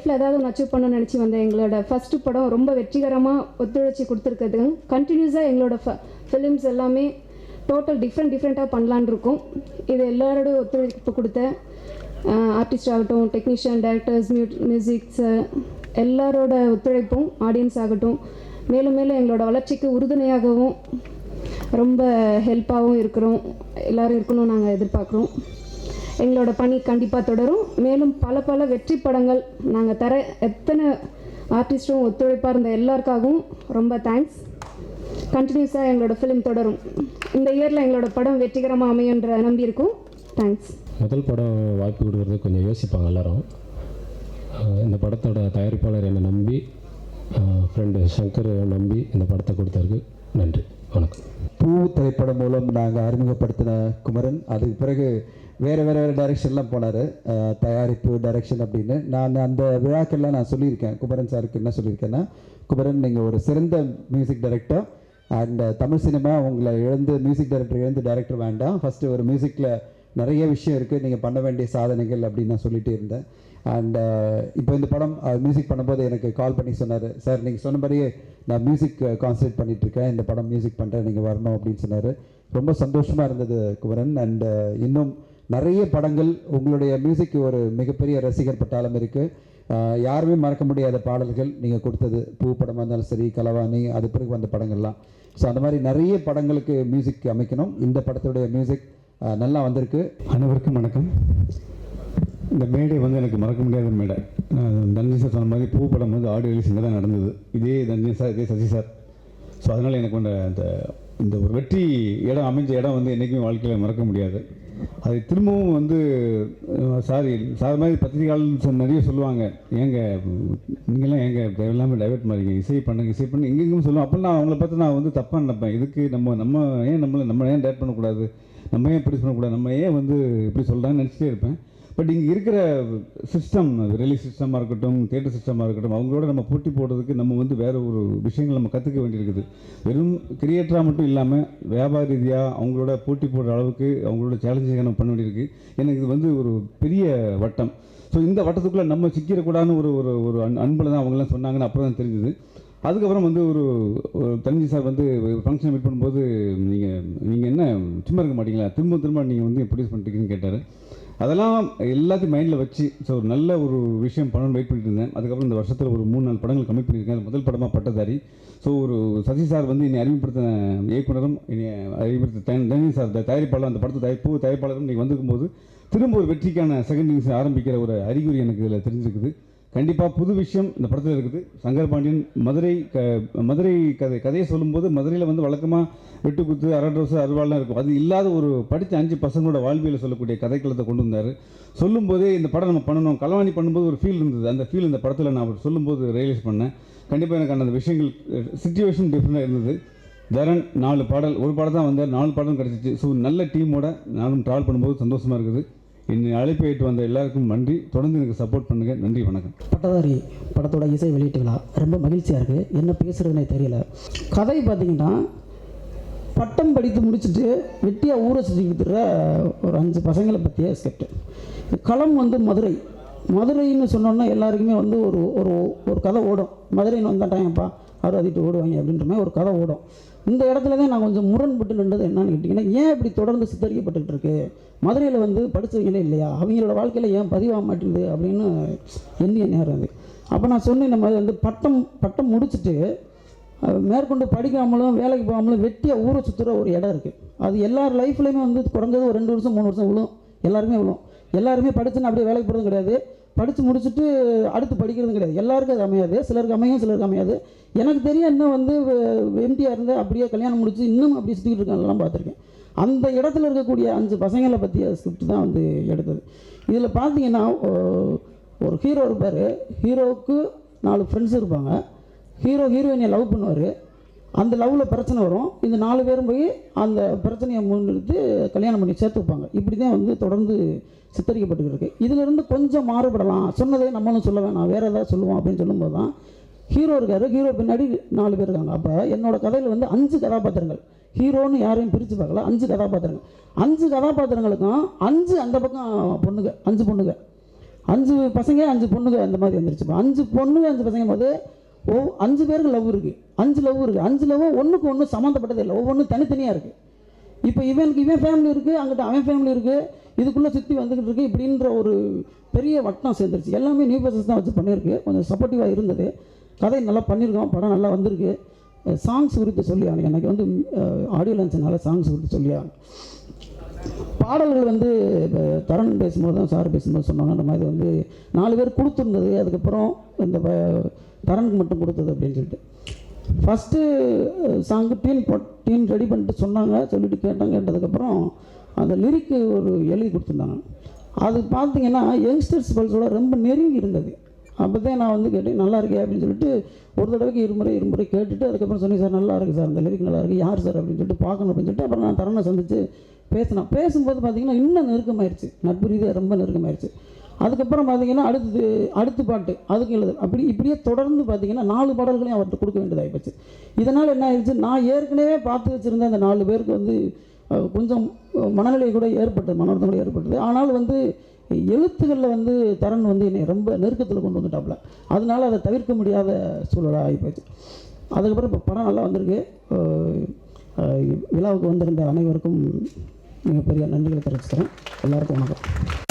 லைஃப்பில் ஏதாவது ஒன்று அச்சீவ் பண்ணணும்னு நினச்சி வந்தேன். எங்களோட ஃபஸ்ட்டு படம் ரொம்ப வெற்றிகரமாக ஒத்துழைச்சி கொடுத்துருக்குது. கண்டினியூஸாக எங்களோட ஃபிலிம்ஸ் எல்லாமே டோட்டல் டிஃப்ரெண்ட்டாக பண்ணலான் இருக்கோம். இது எல்லாரோட ஒத்துழைப்பு கொடுத்த ஆர்டிஸ்ட் ஆகட்டும், டெக்னீஷியன், டைரக்டர்ஸ், மியூசிக்ஸ் எல்லாரோட ஒத்துழைப்பும், ஆடியன்ஸ் ஆகட்டும், மேலும் மேலும் எங்களோட வளர்ச்சிக்கு உறுதுணையாகவும் ரொம்ப ஹெல்ப்பாகவும் இருக்கிறோம். எல்லோரும் இருக்கணும்னு நாங்கள் எதிர்பார்க்குறோம். எங்களோட பணி கண்டிப்பாக தொடரும். மேலும் பல வெற்றி படங்கள் நாங்கள் தர எத்தனை ஆர்டிஸ்ட்டும் ஒத்துழைப்பாக இருந்த எல்லாருக்காகவும் ரொம்ப தேங்க்ஸ். கண்டினியூஸாக எங்களோட ஃபிலிம் தொடரும். இந்த இயரில் எங்களோட படம் வெற்றிகரமாக அமையுன்ற நம்பியிருக்கோம். தேங்க்ஸ். முதல் படம் வாய்ப்பு கொடுக்குறது கொஞ்சம் யோசிப்பாங்க எல்லோரும். இந்த படத்தோட தயாரிப்பாளர் என்னை நம்பி, ஃப்ரெண்டு சங்கர் நம்பி இந்த படத்தை கொடுத்தாருக்கு. நன்றி, வணக்கம். பூ திரைப்படம் மூலம் நாங்கள் அறிமுகப்படுத்தின குமரன் அதுக்கு பிறகு வேறு டைரெக்ஷன்லாம் போனார், தயாரிப்பு டைரெக்ஷன் அப்படின்னு. நான் அந்த விழாக்கள்லாம் நான் சொல்லியிருக்கேன். குமரன் சாருக்கு என்ன சொல்லியிருக்கேன்னா, குமரன் நீங்கள் ஒரு சிறந்த music director and Tamil cinema உங்களை மியூசிக் டைரக்டர் டைரக்டர் வேண்டாம், ஃபஸ்ட்டு ஒரு மியூசிக்கில் நிறைய விஷயம் இருக்குது, நீங்கள் பண்ண வேண்டிய சாதனைகள் அப்படின்னு நான் சொல்லிகிட்டே இருந்தேன். அண்ட் இப்போ இந்த படம் மியூசிக் பண்ணும்போது எனக்கு கால் பண்ணி சொன்னார், சார் நீங்கள் சொன்னபடியே நான் மியூசிக் கான்சன்ட்ரேட் பண்ணிகிட்ருக்கேன், இந்த படம் மியூசிக் பண்ணுறேன், நீங்கள் வரணும் அப்படின்னு சொன்னார். ரொம்ப சந்தோஷமாக இருந்தது குமரன். அண்ட் இன்னும் நிறைய படங்கள் உங்களுடைய மியூசிக் ஒரு மிகப்பெரிய ரசிகர் பட்டாளம் இருக்குது. யாருமே மறக்க முடியாத பாடல்கள் நீங்கள் கொடுத்தது. பூ படமாக இருந்தாலும் சரி, கலவாணி, அது பிறகு வந்த படங்கள்லாம். ஸோ அந்த மாதிரி நிறைய படங்களுக்கு மியூசிக் அமைக்கணும். இந்த படத்துடைய மியூசிக் நல்லா வந்திருக்கு. அனைவருக்கும் வணக்கம். இந்த மேடை எனக்கு மறக்க முடியாத மேடை. தன்ஜி சார் சொன்ன மாதிரி பூ படம் ஆடியோ ரிலீஸ் இங்கே தான் நடந்தது. இதே தன்ஜி சார், இதே சசி சார். ஸோ அதனால் எனக்கு இந்த ஒரு வெற்றி இடம் அமைஞ்ச இடம் என்றைக்குமே வாழ்க்கையில் மறக்க முடியாது. அது திரும்பவும் சார் மாதிரி பத்திரிகையாளர் நிறைய சொல்லுவாங்க, ஏங்க நீங்களாம் ஏங்க எல்லாமே டைவர்ட் மாதிரிங்க, இசை பண்ண எங்கெங்கும் சொல்லுவோம். அப்போ நான் அவங்கள பார்த்து நான் தப்பாக நினைப்பேன். இதுக்கு நம்ம ஏன் நம்ம ஏன் டைவர்ட் பண்ணக்கூடாது, நம்ம ஏன் ப்ரொடியூஸ் பண்ணக்கூடாது, நம்ம ஏன் இப்படி சொல்கிறாங்கன்னு நினச்சிட்டே இருப்பேன். பட் இங்கே இருக்கிற சிஸ்டம், ரிலீஸ் சிஸ்டமாக இருக்கட்டும், தியேட்டர் சிஸ்டமாக இருக்கட்டும், அவங்களோட நம்ம போட்டி போடுறதுக்கு நம்ம வேறு ஒரு விஷயங்கள் நம்ம கற்றுக்க வேண்டியிருக்குது. வெறும் கிரியேட்டராக மட்டும் இல்லாமல் வியாபார ரீதியாக அவங்களோட போட்டி போடுற அளவுக்கு அவங்களோட சேலஞ்சிங்காக நம்ம பண்ண வேண்டியிருக்கு. எனக்கு இது ஒரு பெரிய வட்டம். ஸோ இந்த வட்டத்துக்குள்ளே நம்ம சிக்கிடக்கூடாதுன்னு ஒரு அன்பில் தான் அவங்களாம் சொன்னாங்கன்னு அப்போ தான் தெரிஞ்சுது. அதுக்கப்புறம் ஒரு தன்ஜி சார் ஃபங்க்ஷன் மீட் பண்ணும்போது நீங்கள் என்ன சும்மா இருக்க மாட்டீங்களா, திரும்ப நீங்கள் ப்ரொடியூஸ் பண்ணிட்டீங்கன்னு கேட்டார். அதெல்லாம் எல்லாத்தையும் மைண்டில் வச்சு ஒரு நல்ல ஒரு விஷயம் பண்ணணும்னு வெயிட் பண்ணிட்டு இருந்தேன். அதுக்கப்புறம் இந்த வருஷத்தில் ஒரு 3-4 படங்கள் கமிட் பண்ணியிருக்கேன். முதல் படமாக பட்டதாரி. ஸோ சசி சார் என்னை அறிமுகப்படுத்தின இயக்குனரும், என்னை அறிமுகப்படுத்த தனி சார் தயாரிப்பாளர், அந்த படத்தை தயாரிப்பாளரும் இன்றைக்கி வந்திருக்கும்போது திரும்ப ஒரு வெற்றிக்கான செகண்ட் இன்னிங்ஸ் ஆரம்பிக்கிற ஒரு அறிகுறி எனக்கு இதில் தெரிஞ்சிருக்குது. கண்டிப்பாக புது விஷயம் இந்த படத்தில் இருக்குது. சங்கர் பாண்டியன் மதுரை கதையை சொல்லும்போது மதுரையில் வழக்கமாக வெட்டுக்குத்து, அரட்ரோசு, அருவாள்லாம் இருக்கும். அது இல்லாத ஒரு படித்த 5 பசங்களோட வாழ்வியலை சொல்லக்கூடிய கதைக்களத்தை கொண்டு வந்தார். சொல்லும்போதே இந்த படம் நம்ம பண்ணணும், கலவாணி பண்ணும்போது ஒரு ஃபீல் இருந்தது. அந்த ஃபீல் இந்த படத்தில் நான் சொல்லும்போது ரியலைஸ் பண்ணேன். கண்டிப்பாக எனக்கு அந்த விஷயங்கள் சிச்சுவேஷன் டிஃப்ரெண்டாக இருந்தது. தரன் 4 பாடல், ஒரு பாடம் தான் வந்தார், 4 பாடம் கிடச்சிச்சு. ஸோ நல்ல டீமோட நானும் ட்ராவல் பண்ணும்போது சந்தோஷமாக இருக்குது. என்னை அழைப்பு ஏற்று வந்த எல்லாருக்கும் நன்றி. தொடர்ந்து எனக்கு சப்போர்ட் பண்ணுங்கள். நன்றி, வணக்கம். பட்டதாரி படத்தோட இசை வெளியீட்டு விழா ரொம்ப மகிழ்ச்சியாக இருக்குது. என்ன பேசுகிறதுனே தெரியல. கதை பார்த்திங்கன்னா, பட்டம் படித்து முடிச்சுட்டு வெட்டியாக ஊரை சுற்றிக்கிற ஒரு 5 பசங்களை பற்றிய ஸ்கிரிப்ட். களம் மதுரைன்னு சொன்னோன்னா எல்லாருக்குமே ஒரு கதை ஓடும். மதுரைன்னு வந்தாட்டாங்கப்பா அவர் அதிட்டு ஓடுவாங்க அப்படின்ற மாதிரி ஒரு கதை ஓடும். இந்த இடத்துல தான் நான் கொஞ்சம் முரண்பட்டு நின்றது என்னன்னு கேட்டிங்கன்னா, ஏன் இப்படி தொடர்ந்து சித்தரிக்கப்பட்டுக்கிட்டு இருக்கு, மதுரையில் படித்தவங்களே இல்லையா, அவங்களோட வாழ்க்கையில் ஏன் பதிவாக மாட்டேங்குது அப்படின்னு எண்ணிய நேரம் அது. அப்போ நான் சொன்னேன், இந்த மாதிரி பட்டம் முடிச்சுட்டு மேற்கொண்டு படிக்காமலும் வேலைக்கு போகாமலும் வெட்டியாக ஊரை சுற்றுற ஒரு இடம் இருக்குது. அது எல்லார் லைஃப்லேயுமே குறைஞ்சது ஒரு 2 வருஷம் 3 வருஷம் விழும். எல்லாருமே படிச்சுன்னு அப்படியே வேலைக்கு போகிறதும் கிடையாது, படித்து முடிச்சுட்டு அடுத்து படிக்கிறதும் கிடையாது. எல்லாருக்கும் அது அமையாது. சிலருக்கு அமையும், சிலருக்கு அமையாது. எனக்கு தெரியும் இன்னும் எம்டியாக இருந்து அப்படியே கல்யாணம் முடிச்சு இன்னும் அப்படி சுற்றிக்கிட்டு இருக்காங்கலாம் பார்த்துருக்கேன். அந்த இடத்துல இருக்கக்கூடிய 5 பசங்களை பற்றிய ஸ்கிரிப்ட் தான் எடுத்தது. இதில் பார்த்தீங்கன்னா, ஒரு ஹீரோ இருப்பார், ஹீரோவுக்கு 4 ஃப்ரெண்ட்ஸ் இருப்பாங்க. ஹீரோயினை லவ் பண்ணுவார். அந்த லவ்வில் பிரச்சனை வரும். இந்த 4 பேரும் போய் அந்த பிரச்சனையை முன்னிறுத்து கல்யாணம் பண்ணி சேர்த்து வைப்பாங்க. இப்படி தான் தொடர்ந்து சித்தரிக்கப்பட்டு இருக்கு. இதிலிருந்து கொஞ்சம் மாறுபடலாம், சொன்னதே நம்மளும் சொல்ல வேணாம், வேறு ஏதாவது சொல்லுவோம் அப்படின்னு சொல்லும்போது தான் ஹீரோ இருக்கார், ஹீரோ பின்னாடி 4 பேர் இருக்காங்க. அப்போ என்னோடய கதையில் 5 கதாபாத்திரங்கள். ஹீரோன்னு யாரையும் பிரித்து பார்க்கல, 5 கதாபாத்திரங்கள். 5 கதாபாத்திரங்களுக்கும் 5 அந்த பக்கம் பொண்ணுங்க, 5 பொண்ணுங்க. 5 பசங்க 5 பொண்ணுங்க அந்த மாதிரி வந்துருச்சு. இப்போ 5 பொண்ணுங்க 5 பசங்க போது 5 பேருக்கு லவ் இருக்குது, 5 லவ் இருக்குது. 5 லவ் ஒன்றுக்கு ஒன்று சம்மந்தப்பட்டதே இல்லை, ஒவ்வொன்றும் தனித்தனியாக இருக்குது. இப்போ இவன் ஃபேமிலி இருக்குது, அங்கிட்ட அவன் ஃபேமிலி இருக்குது, இதுக்குள்ளே சுற்றி வந்துக்கிட்டு இருக்குது. இப்படின்ற ஒரு பெரிய வட்டம் சேர்ந்துருச்சு. எல்லாமே நியூ ஃபேஸஸ் தான் வச்சு பண்ணியிருக்கு. கொஞ்சம் சப்போர்ட்டிவாக இருந்தது. கதை நல்லா பண்ணியிருக்கோம், படம் நல்லா வந்திருக்கு. சாங்ஸ் குறித்து சொல்லி ஆகணும். எனக்கு வந்து ஆடியோ லான்ச்னால சாங்ஸ் குறித்து சொல்லி ஆகணும். பாடல்கள் வந்து இப்போ தரன் பேசும்போது தான் சார் பேசும்போது சொன்னாங்க, அந்த மாதிரி வந்து 4 பேர் கொடுத்துருந்தது, அதுக்கப்புறம் இந்த தரனுக்கு மட்டும் கொடுத்தது அப்படின்னு சொல்லிட்டு. ஃபஸ்ட்டு சாங்கு டீன் ரெடி பண்ணிட்டு சொன்னாங்க, சொல்லிட்டு கேட்டதுக்கப்புறம் அந்த லிரிக்கு ஒரு எழுதி கொடுத்துருந்தாங்க. அது பார்த்தீங்கன்னா யங்ஸ்டர்ஸ் பல்ஸோட ரொம்ப நெருங்கி இருந்தது. அப்போ தான் நான் வந்து கேட்டேன், நல்லா இருக்கே அப்படின்னு சொல்லிட்டு ஒரு தடவைக்கு இருமுறை கேட்டுட்டு அதுக்கப்புறம் சொன்னேன், சார் நல்லா இருக்குது சார், அந்த லிரிக் நல்லா இருக்குது, யார் சார் அப்படின்னு சொல்லிட்டு பார்க்கணும் அப்படின்னு சொல்லிட்டு அப்புறம் நான் தரனை சந்தித்து பேசும்போது பார்த்திங்கன்னா இன்னும் நெருக்கமாயிருச்சு, நட்பு ரீதியாக ரொம்ப நெருக்கமாயிருச்சு. அதுக்கப்புறம் பார்த்திங்கன்னா அடுத்த பாட்டு அதுக்கு எழுது இப்படியே தொடர்ந்து பார்த்திங்கன்னா 4 பாடல்களையும் அவர்கிட்ட கொடுக்க வேண்டியதாகி போச்சு. இதனால் என்ன ஆயிடுச்சு, நான் ஏற்கனவே பார்த்து வச்சுருந்த அந்த 4 பேருக்கு வந்து கொஞ்சம் மனநிலை கூட ஏற்பட்டது, மனோர்த்தம் கூட ஏற்பட்டது. ஆனால் வந்து எழுத்துக்களில் வந்து தரன் வந்து என்னை ரொம்ப நெருக்கத்தில் கொண்டு வந்துட்டாப்புல. அதனால அதை தவிர்க்க முடியாத சூழலாக ஆகிப்போச்சு. அதுக்கப்புறம் இப்போ படம் நல்லா வந்திருக்கு. விழாவுக்கு வந்திருந்த அனைவருக்கும் மிகப்பெரிய நன்றிகளை தெரிவிச்சுக்கிறேன். எல்லாருக்கும் வணக்கம்.